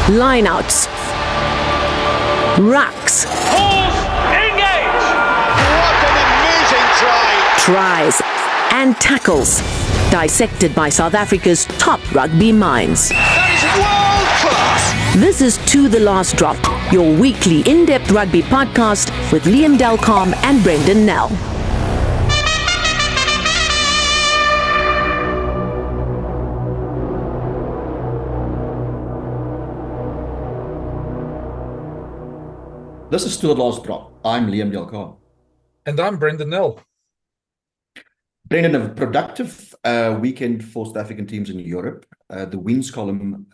lineouts, rucks, engage! What an amazing try! tries, and tackles, dissected by South Africa's top rugby minds. That is world class! This is To The Last Drop, your weekly in-depth rugby podcast with Liam Delcom and Brenden Nell. This is To The Last Drop. I'm Liam Delcom. And I'm Brenden Nell. Brenden, a productive weekend for South African teams in Europe. The wins column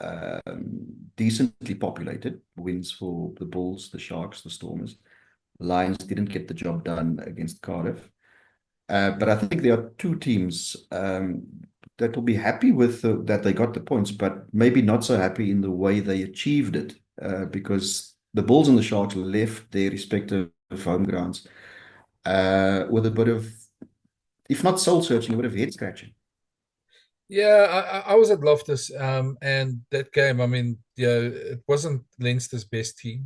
decently populated. Wins for the Bulls, the Sharks, the Stormers. Lions didn't get the job done against Cardiff. But I think there are two teams that will be happy with that they got the points, but maybe not so happy in the way they achieved it, because the Bulls and the Sharks left their respective home grounds with a bit of, if not soul-searching, a bit of head-scratching. Yeah, I was at Loftus, and that game, I mean, it wasn't Leinster's best team.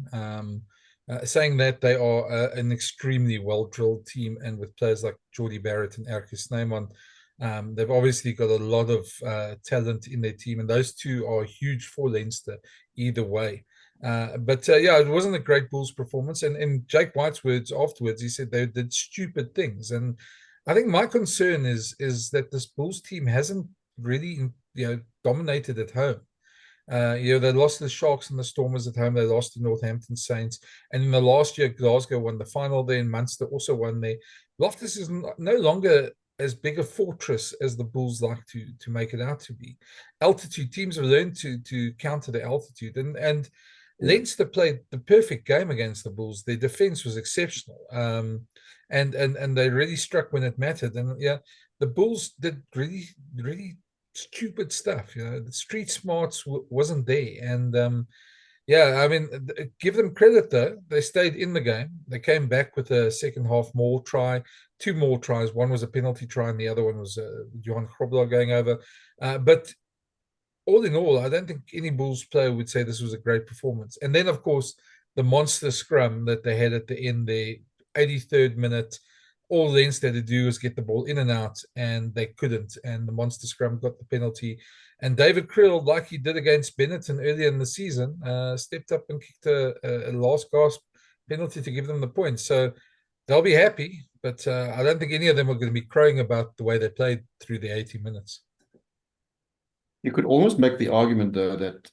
Saying that, they are an extremely well-drilled team, and with players like Geordie Barrett and Erke Snyman, they've obviously got a lot of talent in their team, and those two are huge for Leinster either way. But it wasn't a great Bulls performance. And in Jake White's words afterwards, he said they did stupid things. And I think my concern is that this Bulls team hasn't really, dominated at home. They lost to the Sharks and the Stormers at home. They lost to Northampton Saints. And in the last year, Glasgow won the final there, and Munster also won there. Loftus is no longer as big a fortress as the Bulls like to make it out to be. Altitude, teams have learned to counter the altitude. And Leinster played the perfect game against the Bulls. Their defense was exceptional, and they really struck when it mattered. And the Bulls did really, really stupid stuff. The street smarts wasn't there. And I mean, give them credit though. They stayed in the game. They came back with a second half maul try, two more tries. One was a penalty try, and the other one was Johan Grobler going over. But all in all, I don't think any Bulls player would say this was a great performance. And then, of course, the monster scrum that they had at the end there, 83rd minute, all Leinster had to do was get the ball in and out, and they couldn't. And the monster scrum got the penalty. And David Krill, like he did against Benetton earlier in the season, stepped up and kicked a last gasp penalty to give them the point. So they'll be happy, but I don't think any of them are going to be crowing about the way they played through the 80 minutes. You could almost make the argument, though, that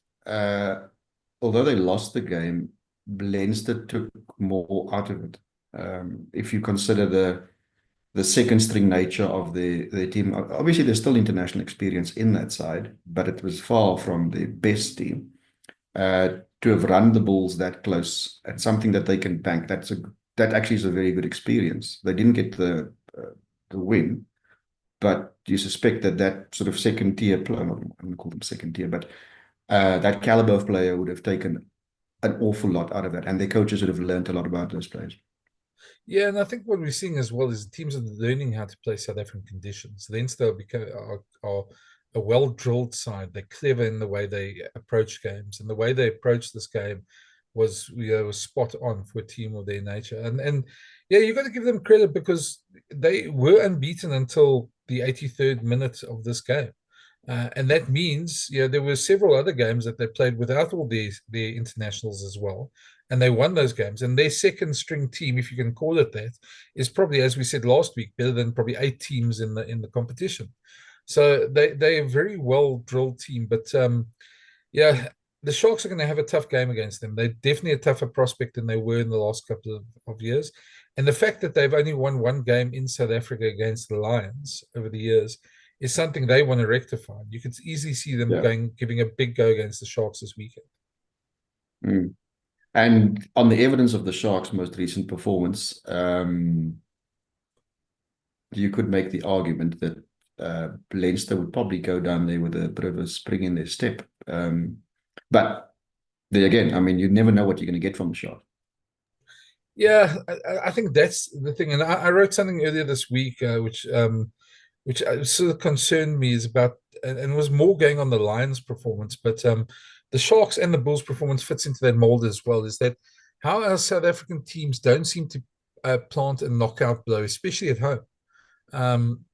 although they lost the game, Leinster took more out of it. If you consider the second-string nature of their team, obviously there's still international experience in that side, but it was far from the best team. To have run the Bulls that close at something that they can bank, that actually is a very good experience. They didn't get the win, but you suspect that sort of second-tier player, I wouldn't call them second-tier, but that caliber of player would have taken an awful lot out of that, and their coaches would have learned a lot about those players. Yeah, and I think what we're seeing as well is teams are learning how to play South African conditions. Leinster are a well-drilled side. They're clever in the way they approach games, and the way they approached this game was spot on for a team of their nature. And you've got to give them credit, because they were unbeaten until the 83rd minute of this game. And that means, there were several other games that they played without all their internationals as well. And they won those games. And their second string team, if you can call it that, is probably, as we said last week, better than probably 8 teams in the competition. So they're a very well-drilled team. But the Sharks are going to have a tough game against them. They're definitely a tougher prospect than they were in the last couple of years. And the fact that they've only won one game in South Africa against the Lions over the years is something they want to rectify. You could easily see them giving a big go against the Sharks this weekend. Mm. And on the evidence of the Sharks' most recent performance, you could make the argument that Leinster would probably go down there with a bit of a spring in their step. But there again, I mean, you never know what you're going to get from the Sharks. Yeah, I think that's the thing. And I wrote something earlier this week, which sort of concerned me, is about, and was more going on the Lions' performance, but the the Sharks and the Bulls performance fits into that mold as well, is that how our South African teams don't seem to plant a knockout blow, especially at home.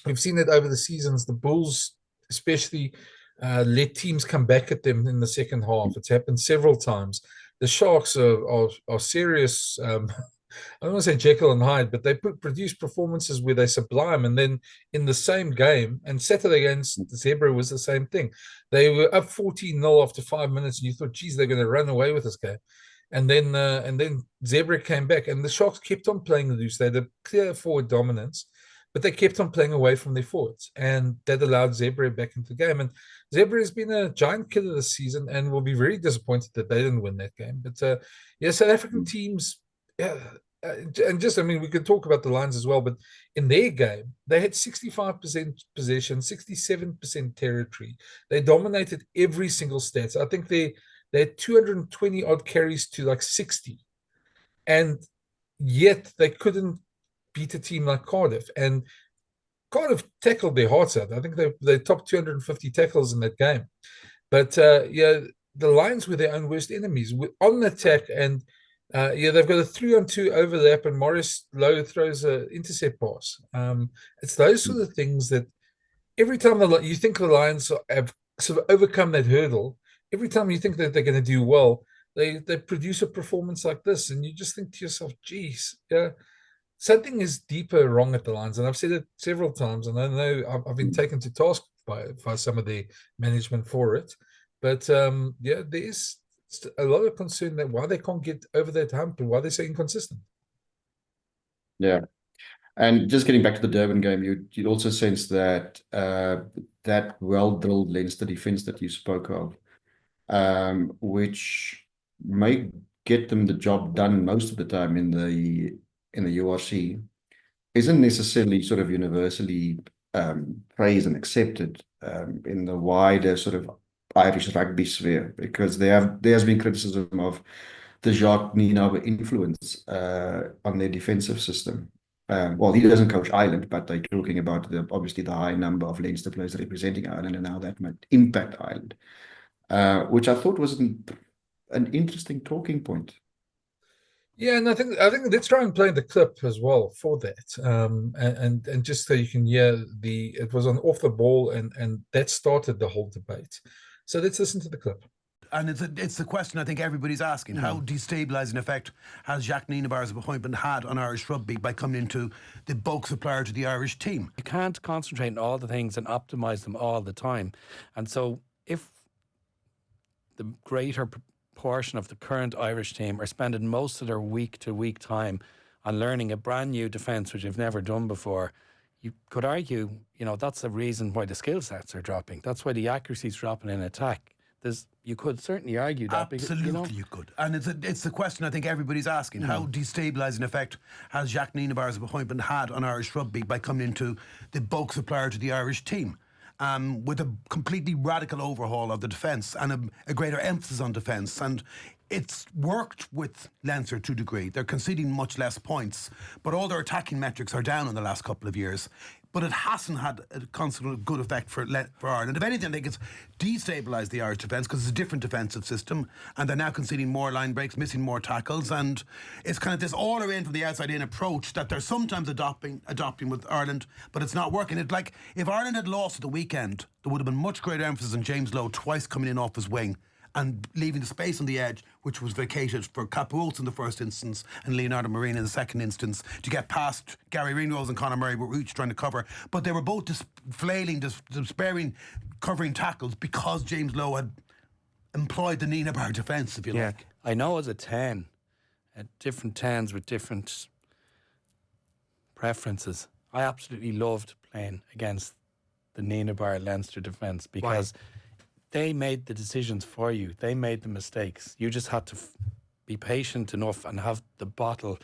We've seen it over the seasons. The Bulls, especially, let teams come back at them in the second half. It's happened several times. The Sharks are serious. I don't want to say Jekyll and Hyde, but they produce performances where they sublime. And then in the same game, and Saturday against Zebra was the same thing. They were up 14-0 after 5 minutes, and you thought, geez, they're going to run away with this game. And then Zebra came back, and the Sharks kept on playing loose. They had a clear forward dominance, but they kept on playing away from their forwards, and that allowed Zebra back into the game. And Zebra has been a giant killer this season, and will be very disappointed that they didn't win that game. But South African teams, and just, I mean, we could talk about the Lions as well, but in their game, they had 65% possession, 67% territory. They dominated every single stat. So I think they had 220 odd carries to like 60, and yet they couldn't beat a team like Cardiff. And Cardiff tackled their hearts out. I think they topped 250 tackles in that game. But the Lions were their own worst enemies on attack. And they've got a 3-on-2 overlap, and Morris Lowe throws an intercept pass. It's those sort of things that every time you think the Lions have sort of overcome that hurdle, every time you think that they're going to do well, they produce a performance like this, and you just think to yourself, geez, something is deeper wrong at the Lions. And I've said it several times, and I know I've been taken to task by some of the management for it. But there's a lot of concern that why they can't get over that hump and why they're so inconsistent. Yeah. And just getting back to the Durban game, you'd also sense that that well-drilled Leinster defense that you spoke of, which may get them the job done most of the time in the URC, isn't necessarily sort of universally praised and accepted in the wider sort of Irish rugby sphere, because there has been criticism of the Jacques Nienaber influence on their defensive system. Well, he doesn't coach Ireland, but they're talking about obviously the high number of Leinster players representing Ireland and how that might impact Ireland, which I thought was an interesting talking point. Yeah, and I think let's try and play the clip as well for that, and just so you can hear it was on off the ball, and that started the whole debate. So let's listen to the clip. And it's the question I think everybody's asking. How destabilising effect has Jacques Nienaber's appointment had on Irish rugby by coming into the bulk supplier to the Irish team? You can't concentrate on all the things and optimise them all the time. And so if the greater portion of the current Irish team are spending most of their week-to-week time on learning a brand new defence, which you've never done before, you could argue, that's the reason why the skill sets are dropping. That's why the accuracy is dropping in attack. You could certainly argue that. Absolutely, because, you could. And it's the question I think everybody's asking. How destabilising effect has Jacques Nienaber's appointment had on Irish rugby by coming into the bulk supplier to the Irish team? With a completely radical overhaul of the defence and a greater emphasis on defence. And it's worked with Leinster to a degree. They're conceding much less points, but all their attacking metrics are down in the last couple of years. But it hasn't had a constant good effect for Ireland. If anything, I think it's destabilised the Irish defence because it's a different defensive system, and they're now conceding more line breaks, missing more tackles, and it's kind of this all-around from the outside-in approach that they're sometimes adopting with Ireland, but it's not working. It's like if Ireland had lost at the weekend, there would have been much greater emphasis on James Lowe twice coming in off his wing and leaving the space on the edge, which was vacated for Capuots in the first instance and Leonardo Marine in the second instance, to get past Gary Ringrose and Conor Murray were each trying to cover. But they were both despairing, covering tackles because James Lowe had employed the Nienaber defence, if you like. I know as a 10, at different 10s with different preferences, I absolutely loved playing against the Nienaber Leinster defence because they made the decisions for you. They made the mistakes. You just had to be patient enough and have the bottle.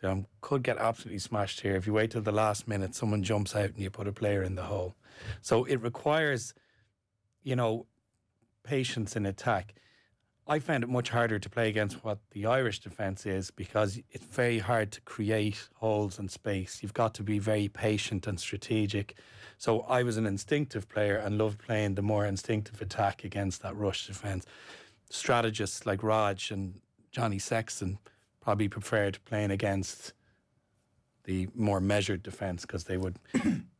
So could get absolutely smashed here. If you wait till the last minute, someone jumps out and you put a player in the hole. So it requires, patience in attack. I found it much harder to play against what the Irish defence is, because it's very hard to create holes and space. You've got to be very patient and strategic. So I was an instinctive player and loved playing the more instinctive attack against that rush defence. Strategists like Raj and Johnny Sexton probably preferred playing against the more measured defence, because they would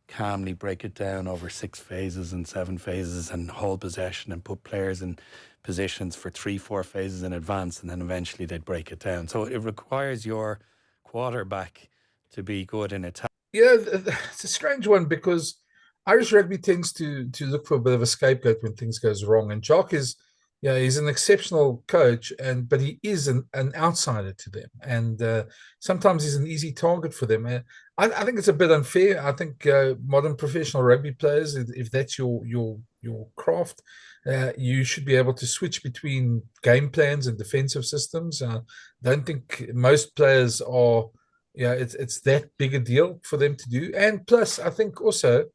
calmly break it down over 6 phases and 7 phases and hold possession and put players in positions for 3-4 phases in advance, and then eventually they'd break it down. So it requires your quarterback to be good in attack. Yeah, it's a strange one, because Irish rugby tends to look for a bit of a scapegoat when things goes wrong. And Jock is, yeah, he's an exceptional coach, but he is an outsider to them, and sometimes he's an easy target for them. I think it's a bit unfair. I think modern professional rugby players, if that's your craft, you should be able to switch between game plans and defensive systems. I don't think most players are. Yeah, it's that big a deal for them to do. And plus, I think also,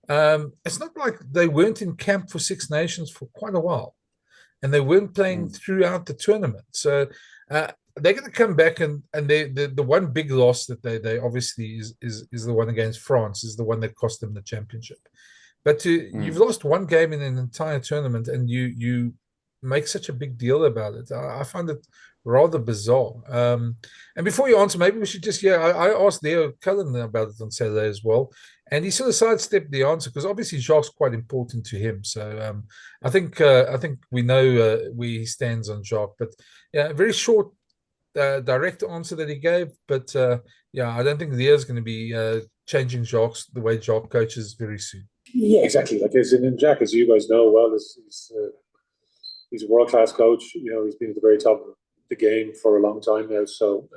it's not like they weren't in camp for Six Nations for quite a while, and they weren't playing throughout the tournament. So they're going to come back, and the one big loss that they obviously is the one against France, is the one that cost them the championship. But you've lost one game in an entire tournament, and you make such a big deal about it. I find it rather bizarre. And before you answer, maybe we should just, I asked Leo Cullen about it on Saturday as well, and he sort of sidestepped the answer, because obviously Jacques quite important to him. So I think we know where he stands on Jacques. But yeah, a very short, direct answer that he gave. But I don't think Leo's going to be changing Jacques the way Jacques coaches very soon. Yeah, exactly. Like, as in Jack, as you guys know well, he's a world-class coach. He's been at the very top of the game for a long time now, so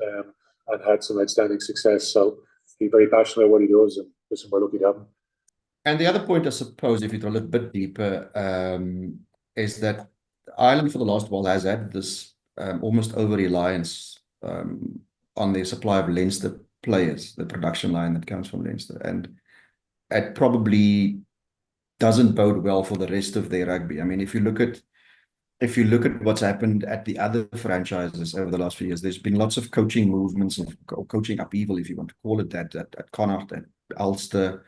and had some outstanding success. So he's very passionate about what he does, and listen, we're lucky to have him. And the other point, I suppose, if you go a little bit deeper, is that Ireland for the last while has had this almost over-reliance on their supply of Leinster players, the production line that comes from Leinster, and it probably doesn't bode well for the rest of their rugby. I mean, if you look at what's happened at the other franchises over the last few years, there's been lots of coaching movements and coaching upheaval, if you want to call it that, at Connacht, at Ulster,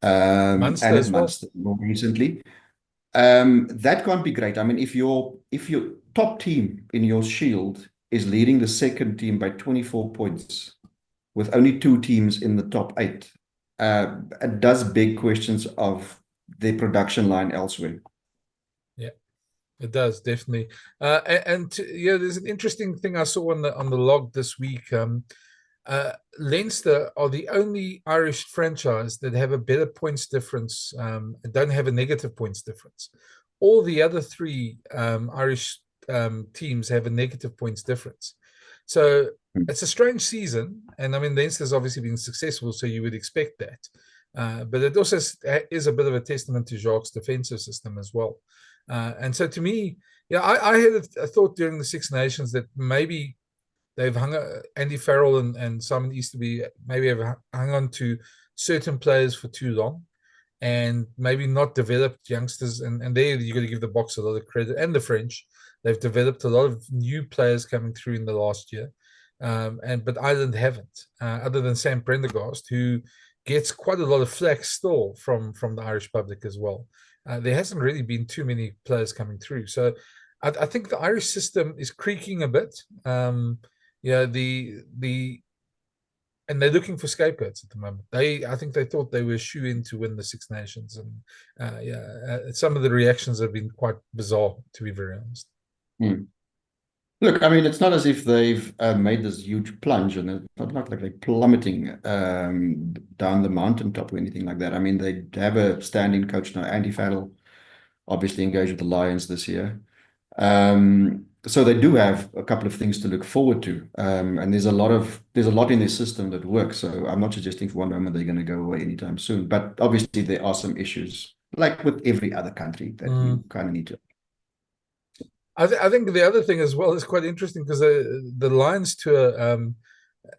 Munster and as at well. Munster more recently. That can't be great. I mean, if your top team in your shield is leading the second team by 24 points with only 2 teams in the top 8, it does beg questions of the production line elsewhere. Yeah, it does, definitely. There's an interesting thing I saw on the log this week. Leinster are the only Irish franchise that have a better points difference, and don't have a negative points difference. All the other 3 Irish teams have a negative points difference. So it's a strange season, and I mean, Leinster's obviously been successful, so you would expect that. But it also is a bit of a testament to Jacques' defensive system as well. And so to me, I had a thought during the Six Nations that maybe they've hung Andy Farrell and Simon Easterby maybe have hung on to certain players for too long, and maybe not developed youngsters. And there you got to give the Boks a lot of credit, and the French. They've developed a lot of new players coming through in the last year. But Ireland haven't, other than Sam Prendergast, who gets quite a lot of flack still from the Irish public as well. There hasn't really been too many players coming through. So I think the Irish system is creaking a bit. And they're looking for scapegoats at the moment. I think they thought they were shoe-in to win the Six Nations. And some of the reactions have been quite bizarre, to be very honest. Look, I mean, it's not as if they've made this huge plunge, and it's not like they're plummeting down the mountaintop or anything like that. I mean, they have a standing coach now, Andy Farrell, obviously engaged with the Lions this year. So they do have a couple of things to look forward to, and there's a lot in their system that works. So I'm not suggesting for one moment they're going to go away anytime soon. But obviously there are some issues, like with every other country, that you kind of need to. I think the other thing as well is quite interesting, because the Lions tour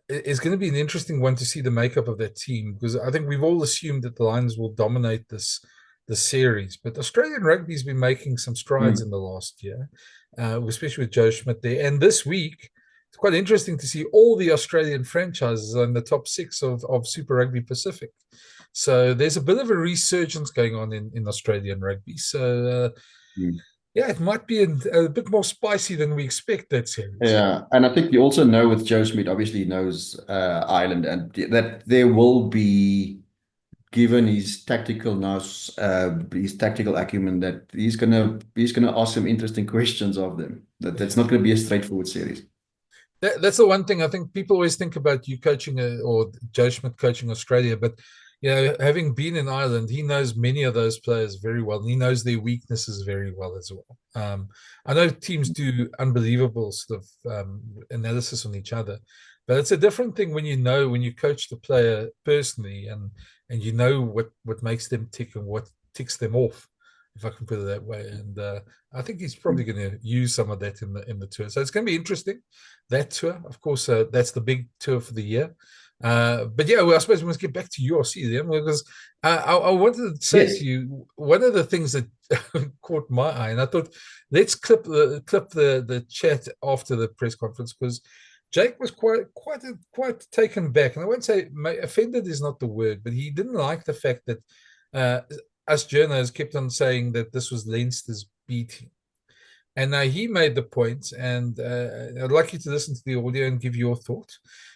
is going to be an interesting one to see the makeup of that team, because I think we've all assumed that the Lions will dominate this the series. But Australian rugby's been making some strides in the last year, especially with Joe Schmidt there. And this week, it's quite interesting to see all the Australian franchises in the top 6 of Super Rugby Pacific. So there's a bit of a resurgence going on in Australian rugby. So, yeah, it might be a bit more spicy than we expect, that series. Yeah, and I think you also know with Joe Schmidt, obviously he knows Ireland, and that there will be, given his tactical nous, his tactical acumen, that he's gonna ask some interesting questions of them. That's not going to be a straightforward series. That's the one thing I think people always think about you coaching or Joe Schmidt coaching Australia, but having been in Ireland, he knows many of those players very well, and he knows their weaknesses very well as well. I know teams do unbelievable sort of analysis on each other, but it's a different thing when you coach the player personally, and you know what makes them tick and what ticks them off, if I can put it that way. And I think he's probably going to use some of that in the tour. So it's going to be interesting, that tour. Of course, that's the big tour for the year. But yeah, well, I suppose we must get back to URC then, because I wanted to say to you, one of the things that caught my eye, and I thought, let's clip the chat after the press conference, because Jake was quite taken back, and I won't say offended is not the word, but he didn't like the fact that us journalists kept on saying that this was Leinster's B team. And now he made the point, and I'd like you to listen to the audio and give your thought.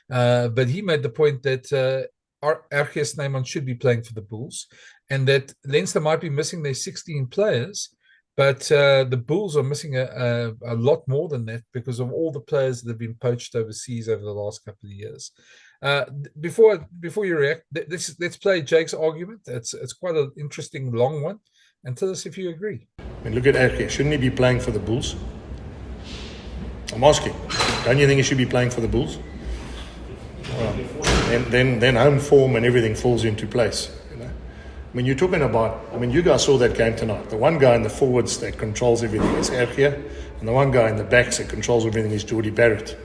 But he made the point that RG Snyman should be playing for the Bulls, and that Leinster might be missing their 16 players, but the Bulls are missing a lot more than that because of all the players that have been poached overseas over the last couple of years. Before you react, let's play Jake's argument. It's quite an interesting long one, and tell us if you agree. I mean, look at RG. Shouldn't he be playing for the Bulls? I'm asking. Don't you think he should be playing for the Bulls? Well, then home form and everything falls into place. You know? I mean, you're talking about, you guys saw that game tonight. The one guy in the forwards that controls everything is RG, and the one guy in the backs that controls everything is Jordie Barrett.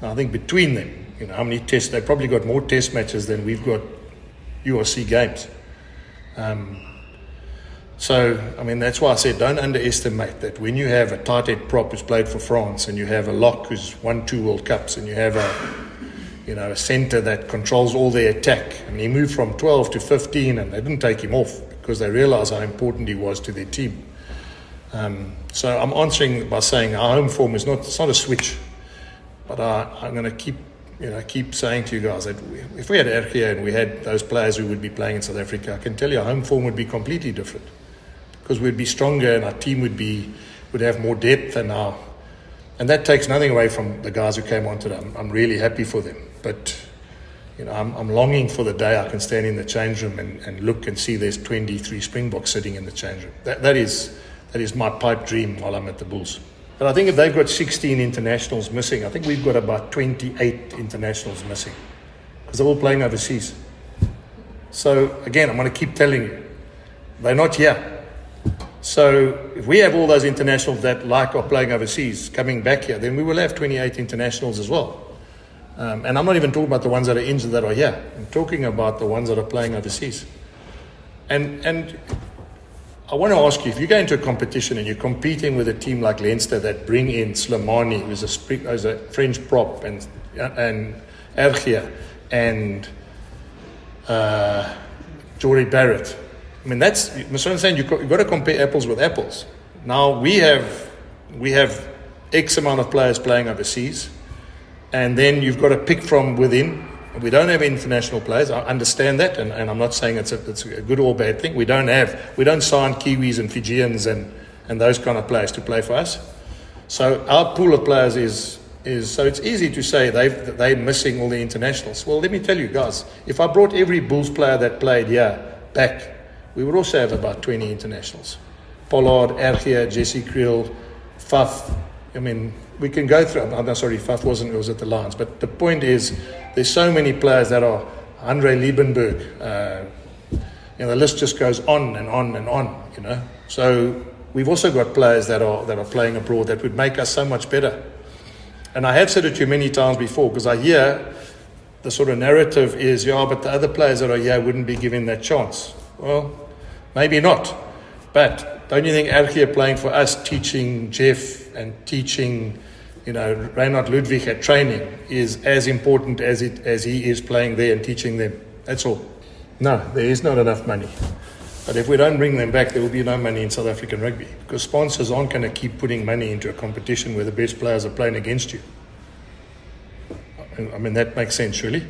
Now, I think between them, how many tests, they've probably got more test matches than we've got URC games. So, that's why I said don't underestimate that when you have a tight head prop who's played for France, and you have a lock who's won 2 World Cups, and you have a centre that controls all their attack. He moved from 12 to 15, and they didn't take him off because they realised how important he was to their team. So I'm answering by saying our home form it's not a switch, but I'm going to keep saying to you guys that if we had RG and we had those players who would be playing in South Africa, I can tell you our home form would be completely different, because we'd be stronger and our team would have more depth, and that takes nothing away from the guys who came on today. I'm really happy for them, but I'm longing for the day I can stand in the change room and look and see there's 23 Springboks sitting in the change room. That is my pipe dream while I'm at the Bulls. But I think if they've got 16 internationals missing, I think we've got about 28 internationals missing, because they're all playing overseas. So again, I'm going to keep telling you, they're not here. So if we have all those internationals that are playing overseas coming back here, then we will have 28 internationals as well. And I'm not even talking about the ones that are injured that are here. I'm talking about the ones that are playing overseas. And I want to ask you, if you go into a competition and you're competing with a team like Leinster that bring in Slimani, who's a French prop, and RG and Jordie Barrett, that's what I'm saying. You've got to compare apples with apples. Now we have X amount of players playing overseas, and then you've got to pick from within. We don't have international players. I understand that, and I'm not saying it's a good or bad thing. We don't sign Kiwis and Fijians and those kind of players to play for us. So our pool of players is so it's easy to say they're missing all the internationals. Well, let me tell you guys, if I brought every Bulls player that played here back, we would also have about 20 internationals. Pollard, RG, Jesse Creel, Faf. We can go through. I'm sorry, Faf it was at the Lions. But the point is, there's so many players that are Andre Liebenberg. The list just goes on and on and on. So we've also got players that are playing abroad that would make us so much better. And I have said it to you many times before, because I hear the sort of narrative is, but the other players that are here wouldn't be given that chance. Well, maybe not. But don't you think Ergie playing for us, teaching Jeff and teaching, Reinhard Ludwig at training is as important as he is playing there and teaching them? That's all. No, there is not enough money. But if we don't bring them back, there will be no money in South African rugby, because sponsors aren't going to keep putting money into a competition where the best players are playing against you. I mean, that makes sense, surely.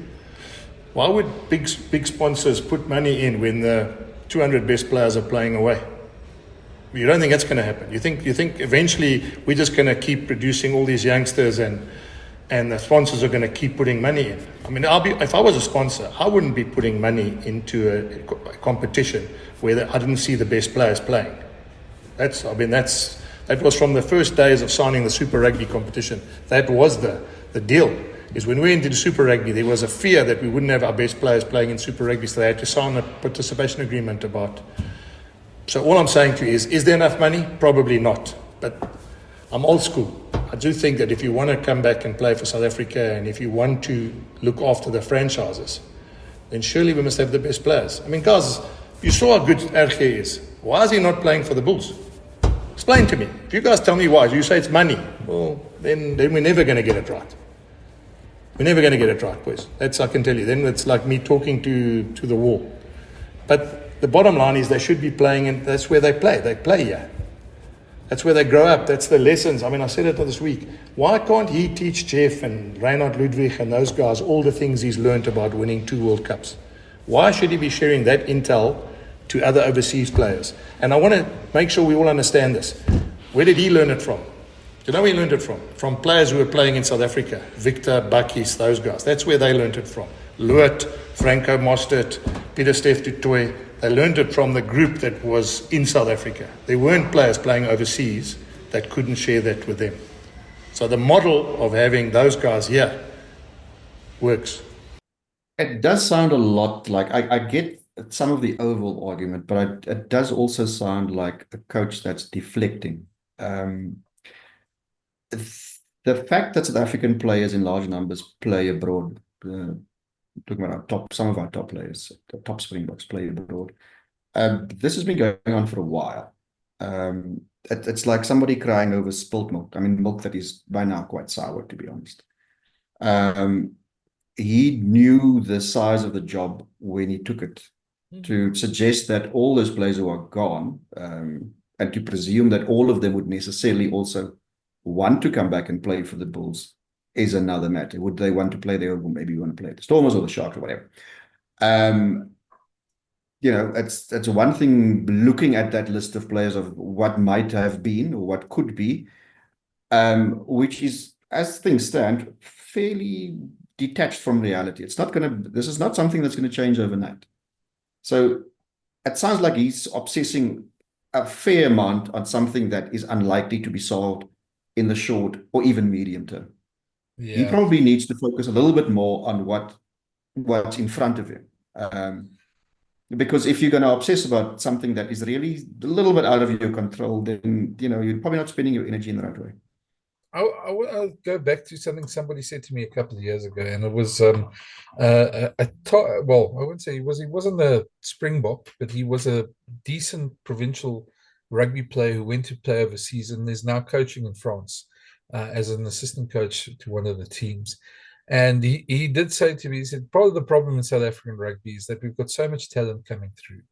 Why would big sponsors put money in when the 200 best players are playing away? You don't think that's going to happen? You think eventually we're just going to keep producing all these youngsters and the sponsors are going to keep putting money in? I mean, if I was a sponsor, I wouldn't be putting money into a competition where I didn't see the best players playing. That was from the first days of signing the Super Rugby competition. That was the deal. Is when we went into Super Rugby, there was a fear that we wouldn't have our best players playing in Super Rugby, so they had to sign a participation agreement about. So all I'm saying to you is there enough money? Probably not. But I'm old school. I do think that if you want to come back and play for South Africa, and if you want to look after the franchises, then surely we must have the best players. I mean, guys, you saw how good Ergie is. Why is he not playing for the Bulls? Explain to me. If you guys tell me why, you say it's money, well, then we're never going to get it right. We're never going to get it right, boys. That's, I can tell you. Then it's like me talking to the wall. But the bottom line is they should be playing, and that's where they play. They play here. That's where they grow up. That's the lessons. I mean, I said it this week. Why can't he teach Jeff and Reinhard Ludwig and those guys all the things he's learned about winning 2 World Cups? Why should he be sharing that intel to other overseas players? And I want to make sure we all understand this. Where did he learn it from? Do you know where he learned it from? From players who were playing in South Africa. Victor, Bakkies, those guys. That's where they learned it from. Loot, Franco Mostert, Peter Steph du Toit. They learned it from the group that was in South Africa. There weren't players playing overseas that couldn't share that with them. So the model of having those guys here works. It does sound a lot like, I get some of the overall argument, but it does also sound like a coach that's deflecting. The fact that South African players in large numbers play abroad, talking about some of our top players, the top Springboks play abroad. This has been going on for a while. It's like somebody crying over spilt milk. I mean, milk that is by now quite sour, to be honest. He knew the size of the job when he took it. To suggest that all those players who are gone, and to presume that all of them would necessarily also want to come back and play for the Bulls is another matter. Would they want to play there, or maybe want to play the Stormers or the Sharks or whatever? It's one thing looking at that list of players of what might have been or what could be, which is, as things stand, fairly detached from reality. This is not something that's going to change overnight. So it sounds like he's obsessing a fair amount on something that is unlikely to be solved in the short or even medium term. Yeah. He probably needs to focus a little bit more on what's in front of him. Because if you're going to obsess about something that is really a little bit out of your control, then you're probably not spending your energy in the right way. I'll go back to something somebody said to me a couple of years ago, and it was I wouldn't say he wasn't a Springbok, but he was a decent provincial rugby player who went to play overseas and is now coaching in France as an assistant coach to one of the teams. And he did say to me, he said, probably the problem in South African rugby is that we've got so much talent coming through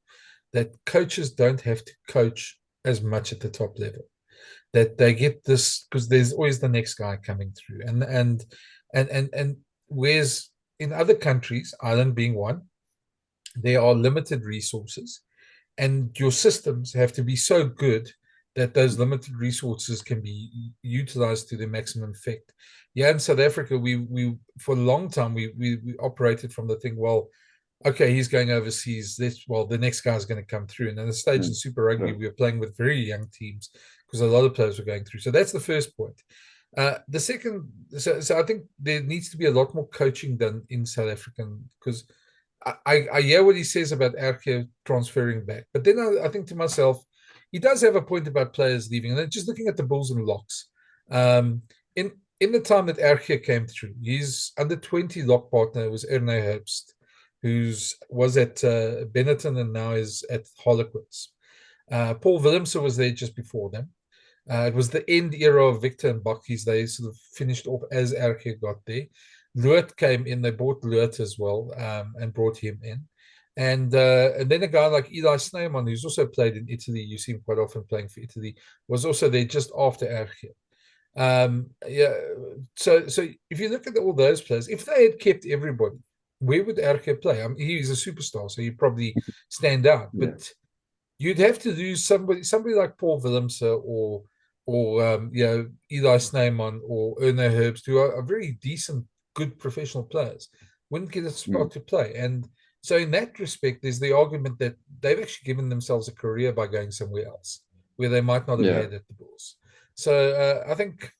that coaches don't have to coach as much at the top level. That they get this because there's always the next guy coming through. And whereas in other countries, Ireland being one, there are limited resources. And your systems have to be so good that those limited resources can be utilized to their maximum effect. Yeah, in South Africa, we for a long time we operated from the thing, well, okay, he's going overseas. The next guy's going to come through. And at the stage in Super Rugby, we were playing with very young teams because a lot of players were going through. So that's the first point. The second, so I think there needs to be a lot more coaching done in South African, because I hear what he says about Ergie transferring back. But then I think to myself, he does have a point about players leaving. And then just looking at the Bulls and Locks, in the time that Ergie came through, his under-20 lock partner was Erne Herbst, who was at Benetton and now is at Harlequins. Paul Willemse was there just before them. It was the end era of Victor and Bakkies. They sort of finished off as RG got there. Luert came in. They bought Luert as well, and brought him in. And then a guy like Eli Snyman, who's also played in Italy, you see him quite often playing for Italy, was also there just after RG. Yeah. So if you look at all those players, if they had kept everybody, where would RG play? I mean, he's a superstar, so he'd probably stand out. Yeah. But you'd have to lose somebody like Paul Willemse or Eli Snyman or Erno Herbst, who are very decent, good professional players, wouldn't get a spot to play. And so in that respect, there's the argument that they've actually given themselves a career by going somewhere else where they might not have had at the Bulls. So I think,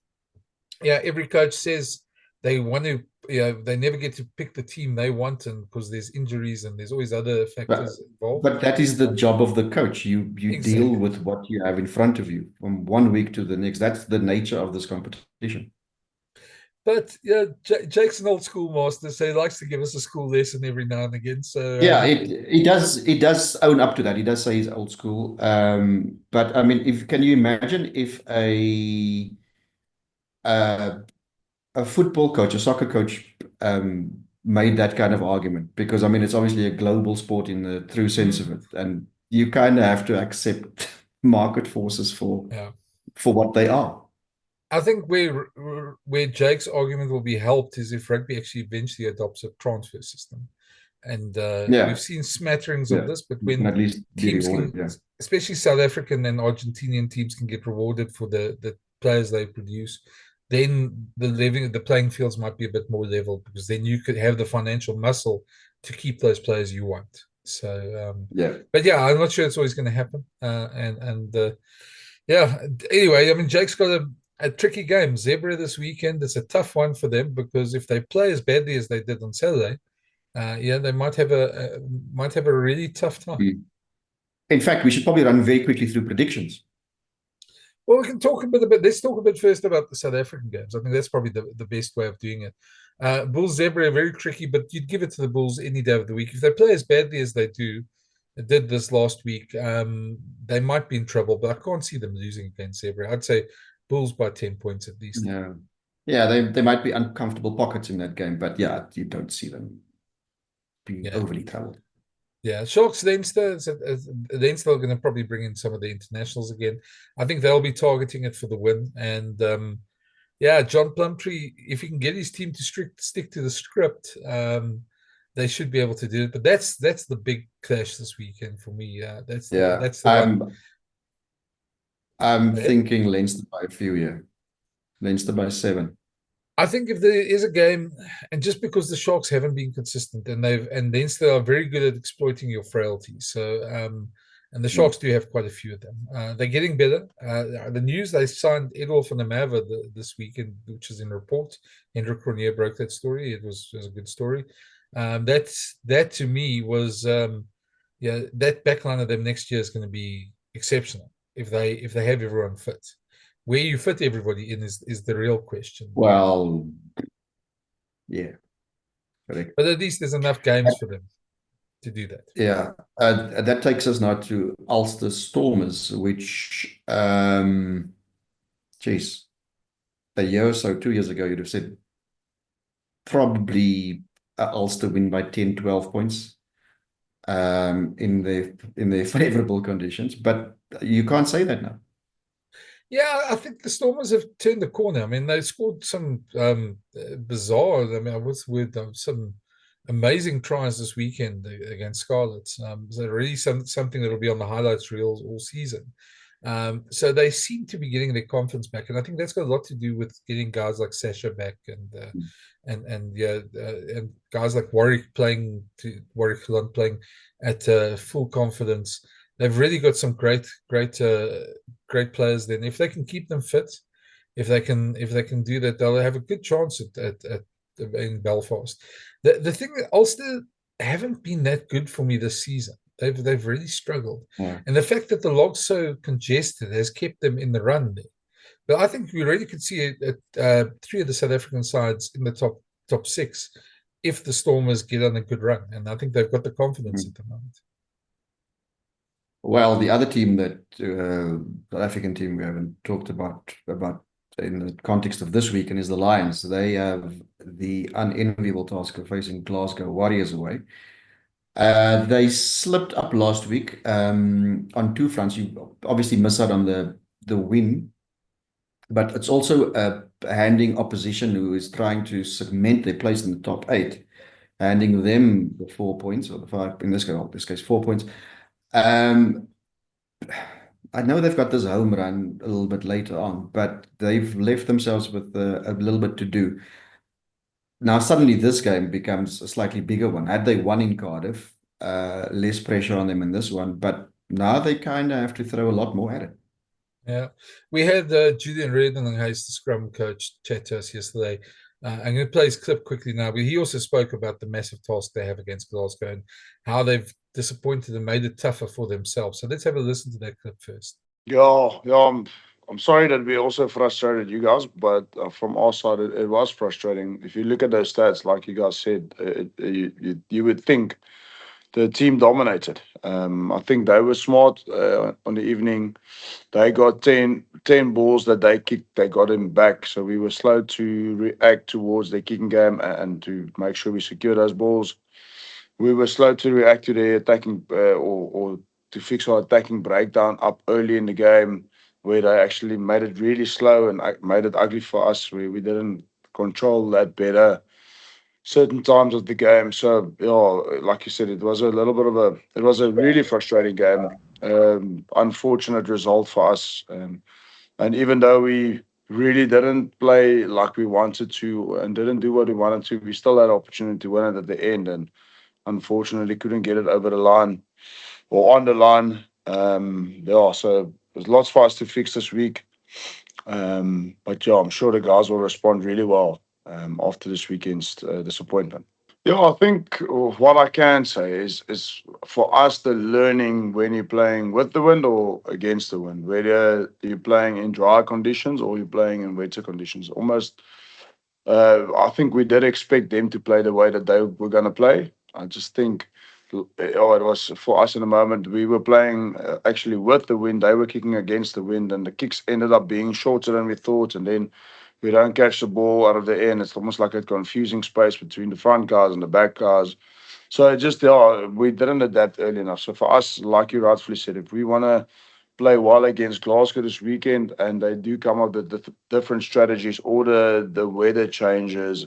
every coach says they want to, they never get to pick the team they want, and because there's injuries and there's always other factors involved. But that is the job of the coach. You deal with what you have in front of you from one week to the next. That's the nature of this competition. But Jake's an old school master, so he likes to give us a school lesson every now and again. So he does own up to that. He does say he's old school. But I mean, can you imagine if a football coach, a soccer coach, made that kind of argument? Because I mean, it's obviously a global sport in the true sense of it, and you kind of have to accept market forces for what they are. I think where Jake's argument will be helped is if rugby actually eventually adopts a transfer system. And we've seen smatterings of this, but when at least teams especially South African and Argentinian teams, can get rewarded for the players they produce, then the playing fields might be a bit more level, because then you could have the financial muscle to keep those players you want. So but I'm not sure it's always going to happen. Anyway, I mean, Jake's got a tricky game. Zebra this weekend. It's a tough one for them, because if they play as badly as they did on Saturday, they might have a really tough time. In fact, we should probably run very quickly through predictions. Well, we can talk a bit. Let's talk a bit first about the South African games. I think that's probably the best way of doing it. Bulls Zebra are very tricky, but you'd give it to the Bulls any day of the week. If they play as badly as they did this last week, they might be in trouble. But I can't see them losing against Zebra. I'd say Bulls by 10 points at least. They might be uncomfortable pockets in that game, but you don't see them being overly troubled. Sharks Leinster. Leinster are going to probably bring in some of the internationals again. I think they'll be targeting it for the win. And John Plumtree, if he can get his team to stick to the script, they should be able to do it. But that's the big clash this weekend for me. That's the one. I'm thinking Leinster by a few, Leinster by 7. I think if there is a game, and just because the Sharks haven't been consistent, and Leinster are very good at exploiting your frailties. So, and the Sharks do have quite a few of them. They're getting better. The news, they signed Edward van der Merwe this weekend, which is in report. Hendrik Cornier broke that story. It was a good story. That to me was that backline of them next year is going to be exceptional if they have everyone fit. Where you fit everybody in is the real question. Well, correct. But at least there's enough games for them to do that. That takes us now to Ulster Stormers, which, a year or so, 2 years ago, you'd have said probably Ulster win by 10, 12 points in their favourable conditions. But you can't say that now. Yeah, I think the Stormers have turned the corner. I mean, they scored some bizarre, what's the word? Some amazing tries this weekend against Scarlets. So really something that will be on the highlights reels all season. So they seem to be getting their confidence back, and I think that's got a lot to do with getting guys like Sasha back, and guys like Warwick playing at full confidence. They've really got some great players. Then, if they can keep them fit, if they can do that, they'll have a good chance in Belfast. The thing that Ulster haven't been that good for me this season. They've really struggled, and the fact that the log's so congested has kept them in the run there. But I think we really could see 3 of the South African sides in the top 6 if the Stormers get on a good run, and I think they've got the confidence at the moment. Well, the other team that the African team we haven't talked about in the context of this weekend is the Lions. They have the unenviable task of facing Glasgow Warriors away. They slipped up last week on two fronts. You obviously miss out on the win, but it's also handing opposition who is trying to cement their place in the top eight, handing them the 4 points or the five in this case 4 points. I know they've got this home run a little bit later on, but they've left themselves with a little bit to do. Now, suddenly this game becomes a slightly bigger one. Had they won in Cardiff, less pressure on them in this one, but now they kind of have to throw a lot more at it. Yeah, we had Julian Redden, who's the scrum coach, chat to us yesterday. I'm going to play his clip quickly now, but he also spoke about the massive task they have against Glasgow and how they've disappointed and made it tougher for themselves. So let's have a listen to that clip first. Yeah, I'm sorry that we also frustrated you guys, but from our side, it was frustrating. If you look at those stats, like you guys said, you would think the team dominated. I think they were smart on the evening. They got 10 balls that they kicked, they got him back. So we were slow to react towards their kicking game and to make sure we secure those balls. We were slow to react to their attacking or to fix our attacking breakdown up early in the game, where they actually made it really slow and made it ugly for us. We didn't control that better certain times of the game. So, like you said, it was a really frustrating game. Unfortunate result for us. And even though we really didn't play like we wanted to and didn't do what we wanted to, we still had an opportunity to win it at the end, and unfortunately couldn't get it over the line or on the line. So there's lots for us to fix this week. But I'm sure the guys will respond really well after this weekend's disappointment. Yeah, I think what I can say is for us the learning when you're playing with the wind or against the wind, whether you're playing in dry conditions or you're playing in wetter conditions. Almost, I think we did expect them to play the way that they were going to play. I just think it was for us in the moment. We were playing actually with the wind. They were kicking against the wind, and the kicks ended up being shorter than we thought. And then we don't catch the ball out of the end. It's almost like a confusing space between the front guys and the back guys. So it just, we didn't adapt early enough. So for us, like you rightfully said, if we want to play well against Glasgow this weekend and they do come up with different strategies or the weather changes,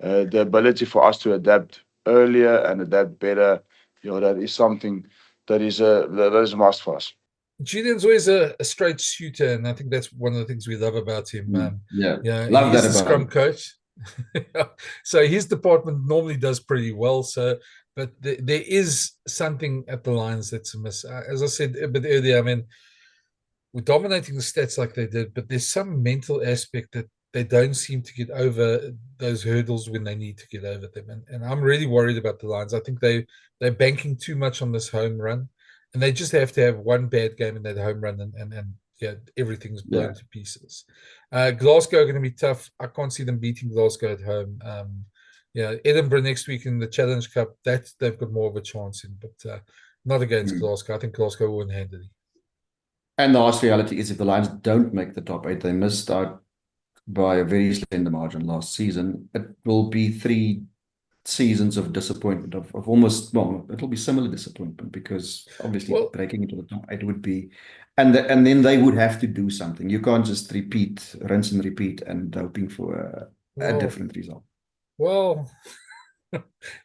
the ability for us to adapt earlier and adapt better, that is something that is a must for us. Julian's always a straight shooter, and I think that's one of the things we love about him. Love he's that the scrum him. Coach. So his department normally does pretty well. So, but there is something at the Lions that's a miss. As I said a bit earlier, I mean, we're dominating the stats like they did, but there's some mental aspect that they don't seem to get over those hurdles when they need to get over them. And I'm really worried about the Lions. I think they're banking too much on this home run. And they just have to have one bad game in that home run and everything's blown to pieces. Glasgow are going to be tough. I can't see them beating Glasgow at home. Edinburgh next week in the Challenge Cup, that they've got more of a chance in, but not against Glasgow. I think Glasgow will win handily. And the harsh reality is if the Lions don't make the top eight, they missed out by a very slender margin last season. It will be 3 seasons of disappointment of almost, it'll be similar disappointment because obviously breaking into the top 8 would be, and then they would have to do something. You can't just rinse and repeat and hoping for a different result. Well,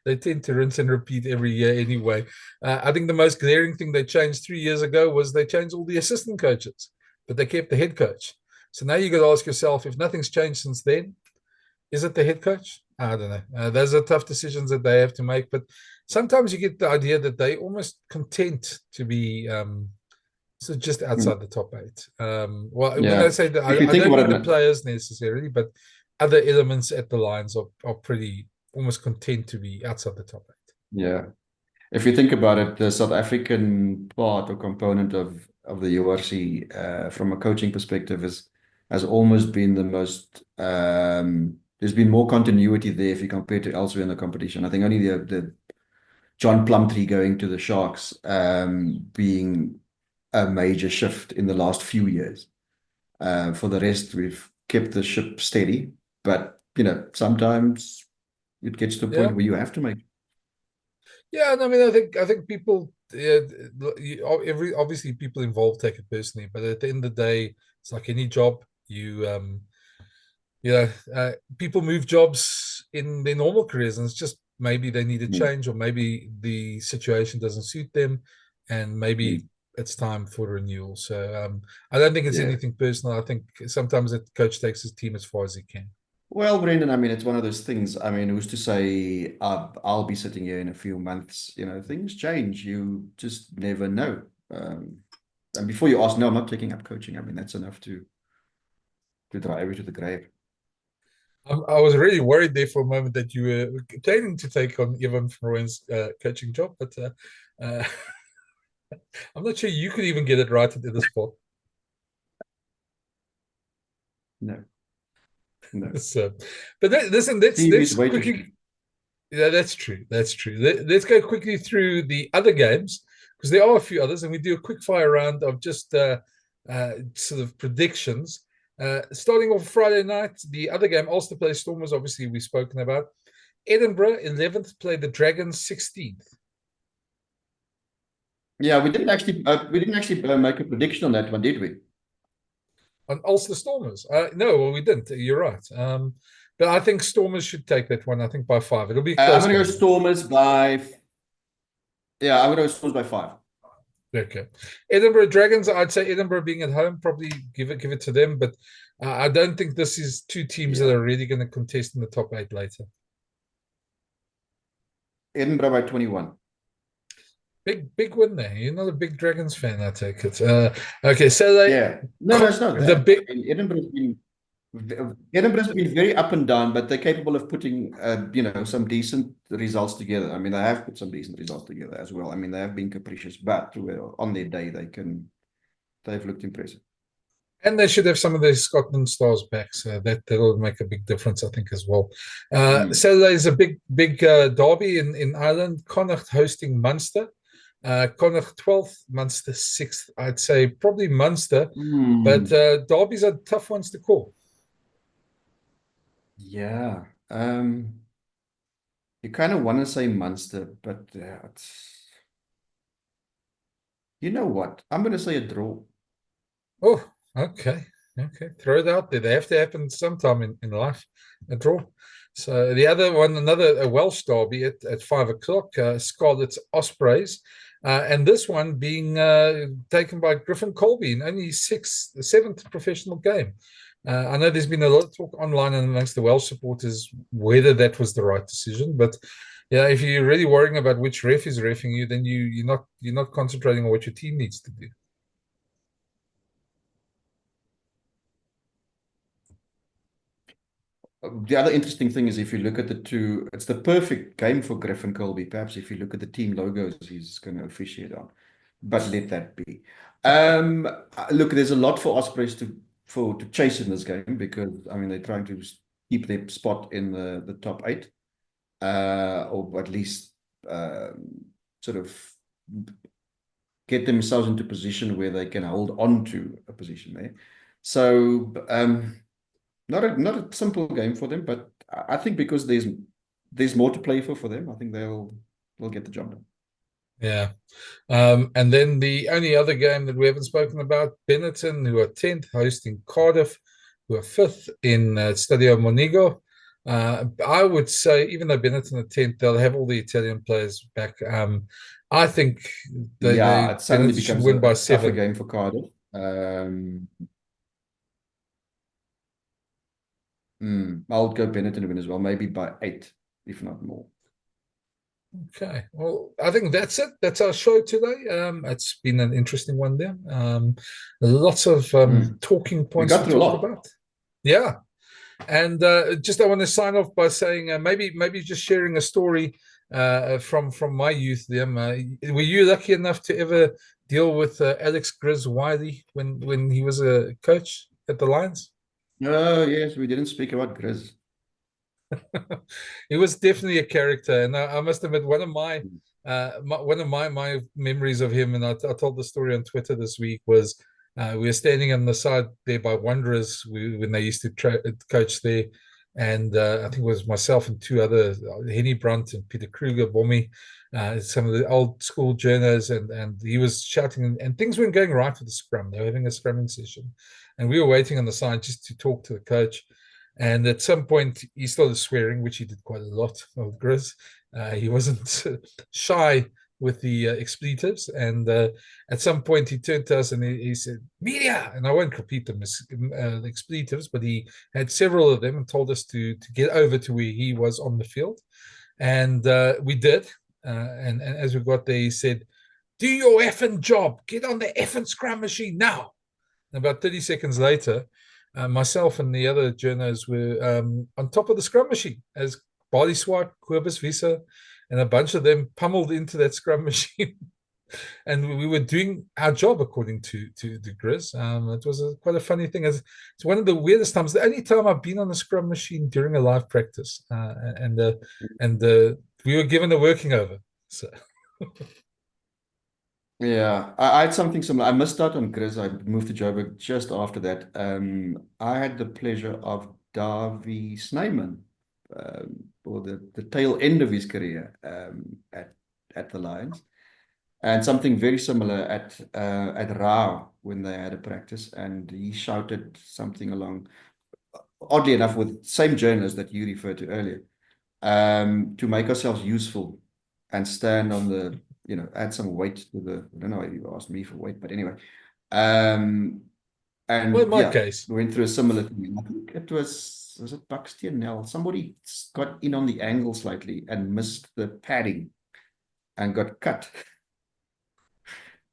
they tend to rinse and repeat every year anyway. I think the most glaring thing they changed 3 years ago was they changed all the assistant coaches, but they kept the head coach. So now you got to ask yourself, if nothing's changed since then, is it the head coach? I don't know. Those are tough decisions that they have to make. But sometimes you get the idea that they almost content to be just outside the top 8. When I say that, I don't mean the players necessarily, but other elements at the Lions are pretty almost content to be outside the top 8. Yeah. If you think about it, the South African part or component of the URC from a coaching perspective has almost been the most... there's been more continuity there if you compare to elsewhere in the competition. I think only the John Plumtree going to the Sharks being a major shift in the last few years. For the rest, we've kept the ship steady, but sometimes it gets to a point where you have to make. Yeah, and I mean, I think people, obviously people involved take it personally, but at the end of the day, it's like any job. People move jobs in their normal careers, and it's just maybe they need a change, or maybe the situation doesn't suit them, and maybe it's time for renewal. So I don't think it's anything personal. I think sometimes the coach takes his team as far as he can. Well, Brenden, I mean, it's one of those things. I mean, who's to say I'll be sitting here in a few months? Things change. You just never know. And before you ask, no, I'm not taking up coaching. I mean, that's enough to drive you to the grave. I was really worried there for a moment that you were planning to take on Evan van Rooyen's coaching job, but I'm not sure you could even get it right at this point. No. So, but listen, let's quickly. Yeah, that's true. That's true. Let's go quickly through the other games, because there are a few others, and we do a quick fire round of just sort of predictions. Starting off Friday night, the other game, Ulster plays Stormers, obviously we've spoken about. Edinburgh 11th play the Dragons 16th. Yeah, we didn't actually make a prediction on that one, did we? On Ulster Stormers? No, well, we didn't. You're right. But I think Stormers should take that one. I think by 5. It'll be close. I'm going to go Stormers by. Yeah, I'm going to go Stormers by 5. Okay. Edinburgh Dragons, I'd say Edinburgh being at home, probably give it to them. But I don't think this is two teams that are really going to contest in the top 8 later. Edinburgh by 21. Big win there. You're not a big Dragons fan, I take it. Okay, Saturday. Yeah. No, it's not. Edinburgh's been very up and down, but they're capable of putting, some decent results together. I mean, they have put some decent results together as well. I mean, they have been capricious, but on their day, they've looked impressive. And they should have some of their Scotland stars back, so that'll make a big difference, I think, as well. Saturday is a big derby in Ireland. Connacht hosting Munster. Connacht 12th, Munster 6th. I'd say probably Munster, but derbies are tough ones to call. Yeah. You kind of want to say Munster, but you know what? I'm going to say a draw. Oh, okay. Throw it out there. They have to happen sometime in life, a draw. So the other one, a Welsh derby at 5 o'clock, Scarlets Ospreys. And this one being taken by Griffin Colby in only 7th professional game. I know there's been a lot of talk online and amongst the Welsh supporters whether that was the right decision. But yeah, if you're really worrying about which ref is reffing you, then you're not concentrating on what your team needs to do. The other interesting thing is if you look at the two, it's the perfect game for Griffin Colby. Perhaps if you look at the team logos he's going to officiate on, but let that be. Look, there's a lot for Ospreys to chase in this game, because I mean they're trying to keep their spot in the top 8, or at least sort of get themselves into a position where they can hold on to a position there. So not a simple game for them, but I think because there's more to play for them, I think they'll get the job done. Yeah. And then the only other game that we haven't spoken about, Benetton, who are 10th, hosting Cardiff, who are 5th in Stadio Monigo. I would say, even though Benetton are 10th, they'll have all the Italian players back. I think it suddenly Benetton should becomes win by a 7. tougher game for Cardiff. I'll go Benetton win as well, maybe by 8, if not more. Okay, well, I think that's it. That's our show today. It's been an interesting one there. Lots of talking points to talk about. Yeah, and just I want to sign off by saying maybe just sharing a story from my youth. Were you lucky enough to ever deal with Alex Grizz Wiley when he was a coach at the Lions? Oh yes, we didn't speak about Grizz. He was definitely a character, and I must admit, one of my one of my memories of him, and I told the story on Twitter this week, was we were standing on the side there by Wanderers when they used to coach there, and I think it was myself and two other, Henny Brunt and Peter Kruger, Bommy, some of the old school journalists, and he was shouting, and things weren't going right with the scrum. They were having a scrumming session, and we were waiting on the side just to talk to the coach. And at some point, he started swearing, which he did quite a lot of Grizz. He wasn't shy with the expletives. And at some point, he turned to us and he said, "Media!" And I won't repeat the expletives, but he had several of them and told us to get over to where he was on the field. And we did. And as we got there, he said, "Do your effing job. Get on the effing scrum machine now." And about 30 seconds later, myself and the other journos were on top of the scrum machine as Bali Swart, Kobus Visa, and a bunch of them pummeled into that scrum machine. And we were doing our job according to the Grizz. It was quite a funny thing. It's one of the weirdest times. The only time I've been on a scrum machine during a live practice, and we were given a working over. So. Yeah, I had something similar. I missed out on Grizz. I moved to Joburg just after that. I had the pleasure of Davy Snyman, or the tail end of his career at the Lions, and something very similar at Rao when they had a practice, and he shouted something along, oddly enough, with same journalists that you referred to earlier, to make ourselves useful and stand on the, add some weight to the, I don't know why you asked me for weight, but anyway. And well, in my case, we went through a similar thing. I think it was it Buxton Nell? Somebody got in on the angle slightly and missed the padding and got cut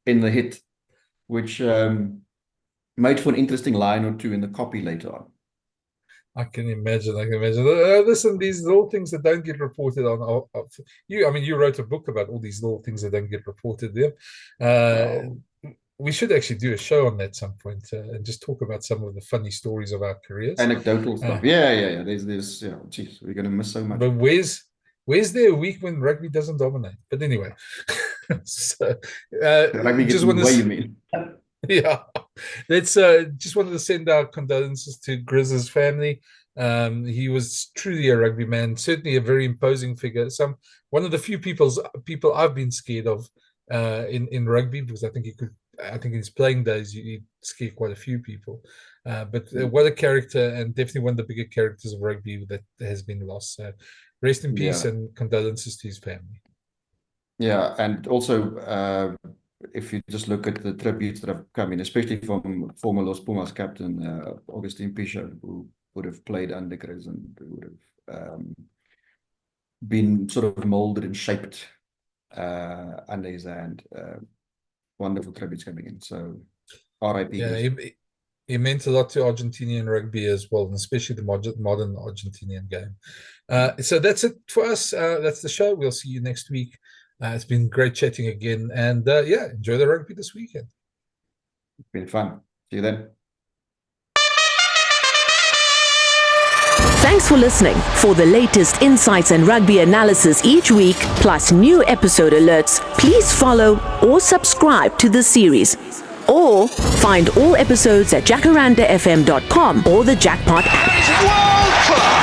in the hit, which made for an interesting line or two in the copy later on. I can imagine. Listen, these little things that don't get reported on. You wrote a book about all these little things that don't get reported there. We should actually do a show on that some point and just talk about some of the funny stories of our careers. Anecdotal stuff. Yeah. There's geez, we're going to miss so much. But where's there a week when rugby doesn't dominate? But anyway, so rugby gets in the way, you mean? Yeah, let's just wanted to send our condolences to Grizz's family. He was truly a rugby man, certainly a very imposing figure. One of the few people I've been scared of in rugby, because I think in his playing days he scared quite a few people. But what a character, and definitely one of the bigger characters of rugby that has been lost. So rest in peace and condolences to his family. Yeah, and also if you just look at the tributes that have come in, especially from former Los Pumas captain Augustine Pischer, who would have played under Grizz and who would have been sort of molded and shaped under his hand. Wonderful tributes coming in. So R.I.P. Yeah, he meant a lot to Argentinian rugby as well, and especially the modern Argentinian game. So that's it for us. That's the show. We'll see you next week. It's been great chatting again, and enjoy the rugby this weekend. It's been fun. See you then. Thanks for listening. For the latest insights and rugby analysis each week, plus new episode alerts, please follow or subscribe to the series. Or find all episodes at jacarandafm.com or the Jackpot app. World class!